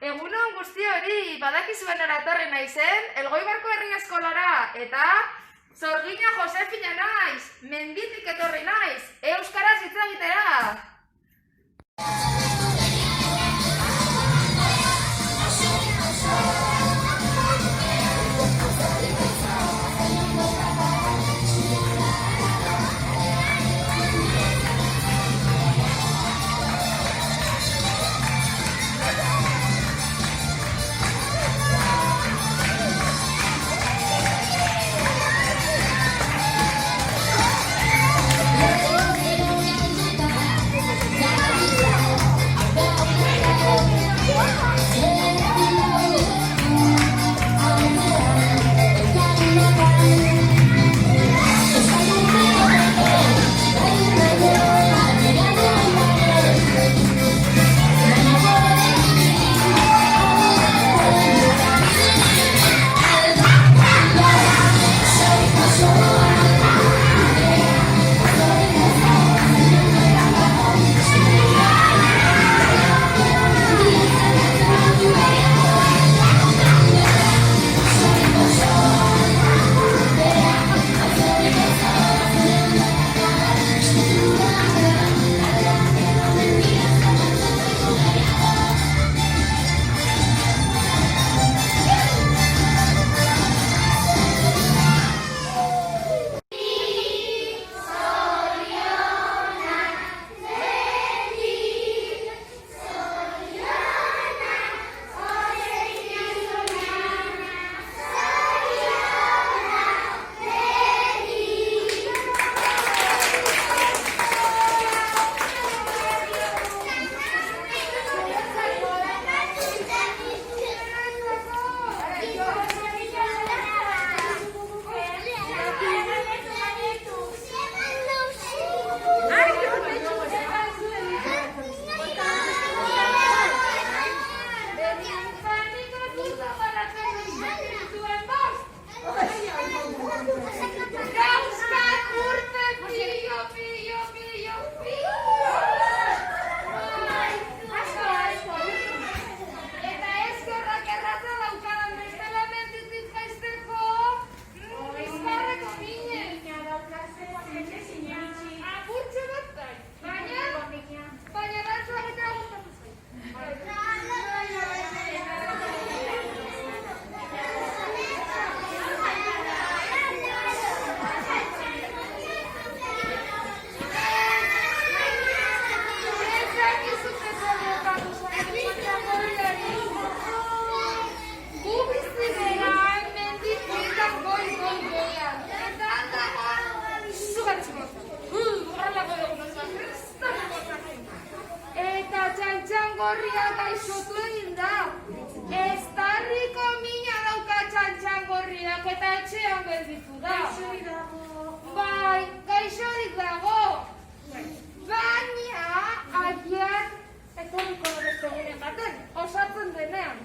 Egunon guzti hori, badakizuen eratorri naizen, Elgoibarko herri eskolara, eta Zorgina Josefina naiz, menditik etorri naiz, euskaraz hitz egitera. Txantxangorria gaixotu egin da. Estarriko mina dauka txantxangorriak eta etxean gelditu da. Gaixorik dago. Bai, gaixorik dago. Baina, agian, etorriko beste gure baten, osatzen denean.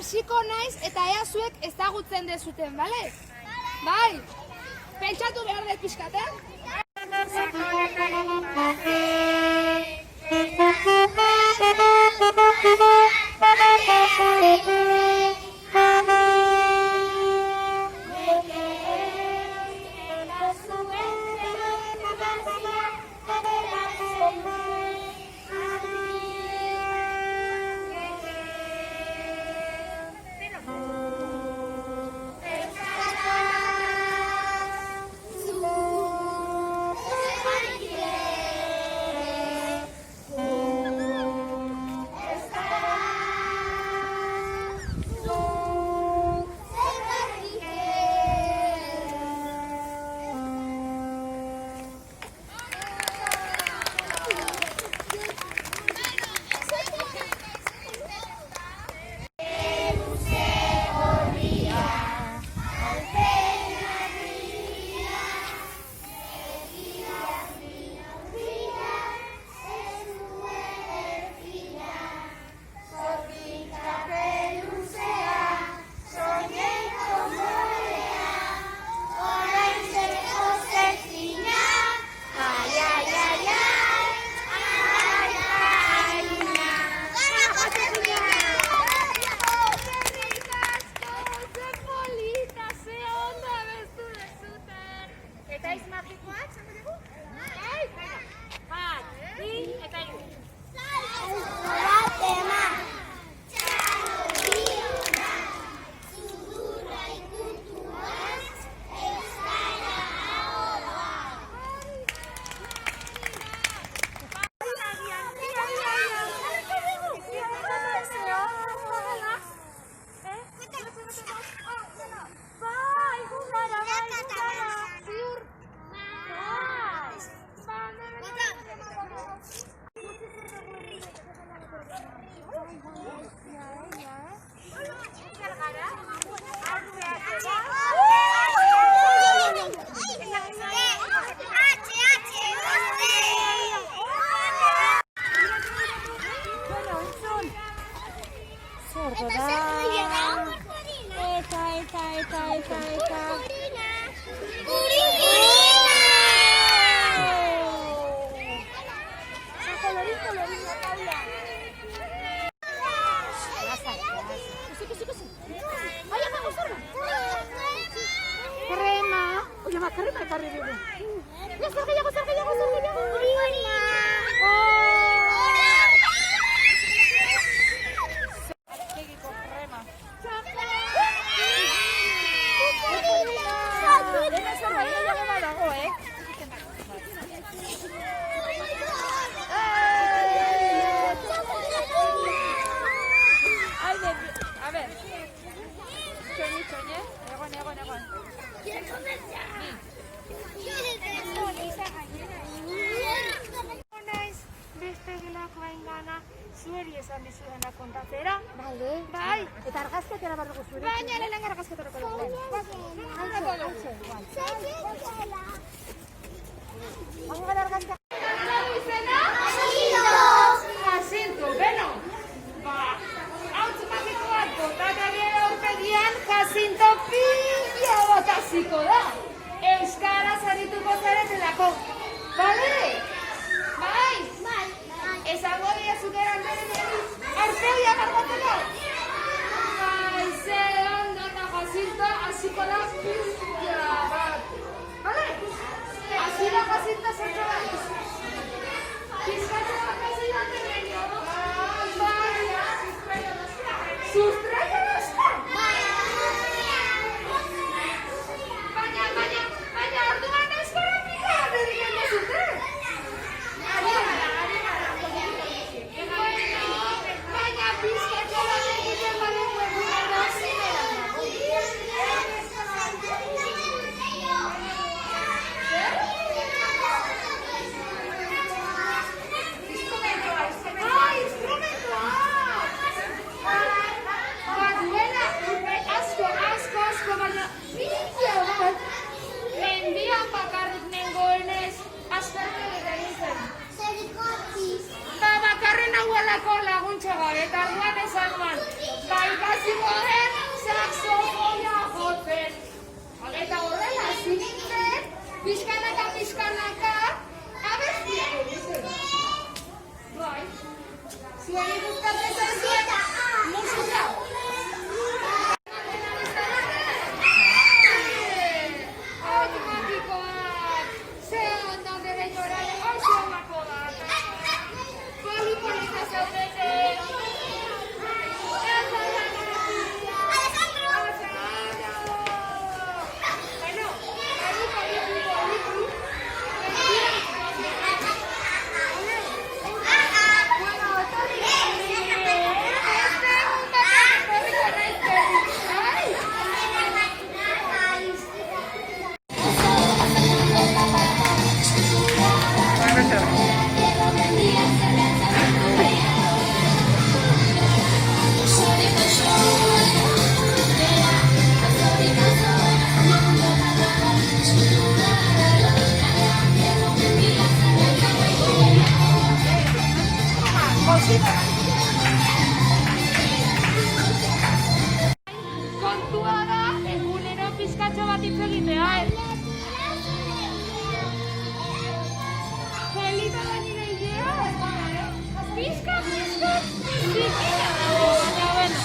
Hasiko naiz eta ea zuek ezagutzen dezuten, bale? Bai, pentsatu behar dut pixkat, Zorko da. Eta. Kolorina, Paula. Ayo, vamos, Sorba. Krema. Oye, ma, krema ekarri dugu. Ya, zer gehiago. Urina. Egiko krema. Dena Sorba, gehiago badago, A ver. Txoñe. Egon. Naiz, beste gelako haingana, zueri esan dizudana kontatzera. Bai. Eta argazketera barruko zueri. Baina, lehen argazketarako dugu. Jacinto, beno. Jacinto pila bat hasiko da. Euskaraz arituko zaretelako. Bale? Bai? Esango dira zukeran bere artegia margotzeko? Bai, ze ondo eta Jacinto hasiko da pila bat. Bale? Hasi da Jacinto zertxo bat. Pizkatxo bat hasi da terrenio. Bai. Sustraia dozka? Baina orduan euskara pika dediken dezute. Baina pizkatxo bat egiten badugu eguna dozinera. Instrumentoa! Baduela urte asko, baina pila bat. Mendian bakarrik nengoenez, aspertu egiten zen. Bakarren hauelako laguntza gabe, eta arduan esan duan. Ikasiko den, saxofoia jotzen. Eta horrela, zinintzen, pixkanaka, abestiak egiten. Bai, zuari gustatzen zuen, musika. Kontua da, egunero pizkatxo bat hitz egitea, Felita da nire idea, pizka, zikila dago, baina bueno.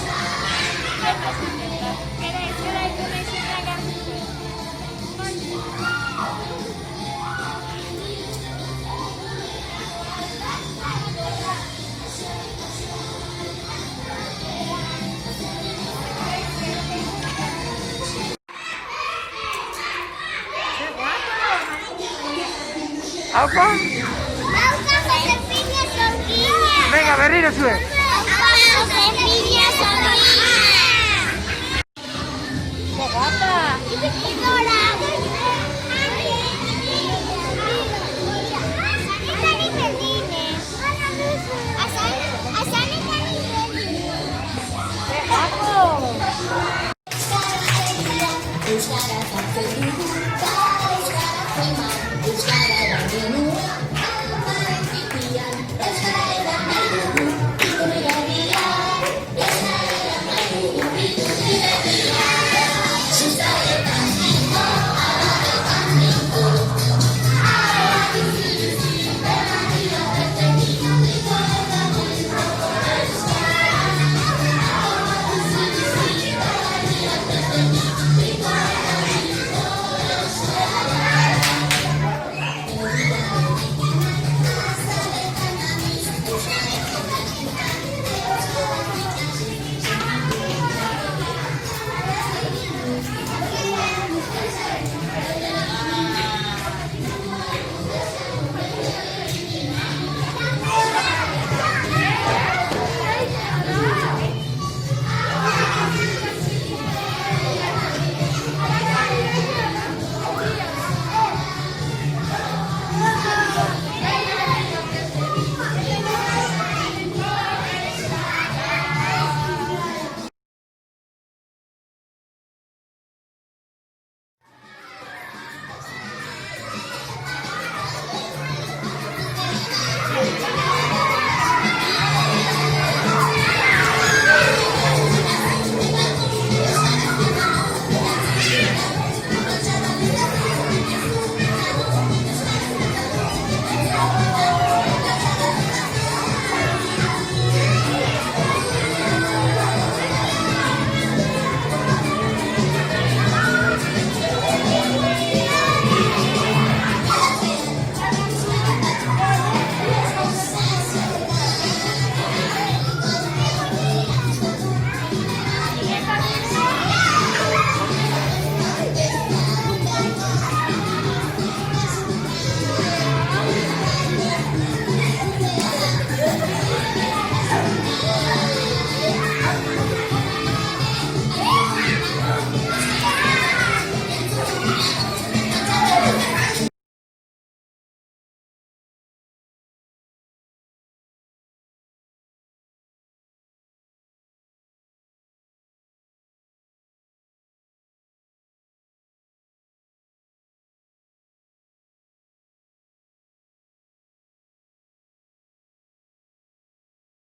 Era iku nahi zenak hartzen. Aupa? Aupa, Josefina, zorkina. Venga, berriro zuen. Aupa, Josefina.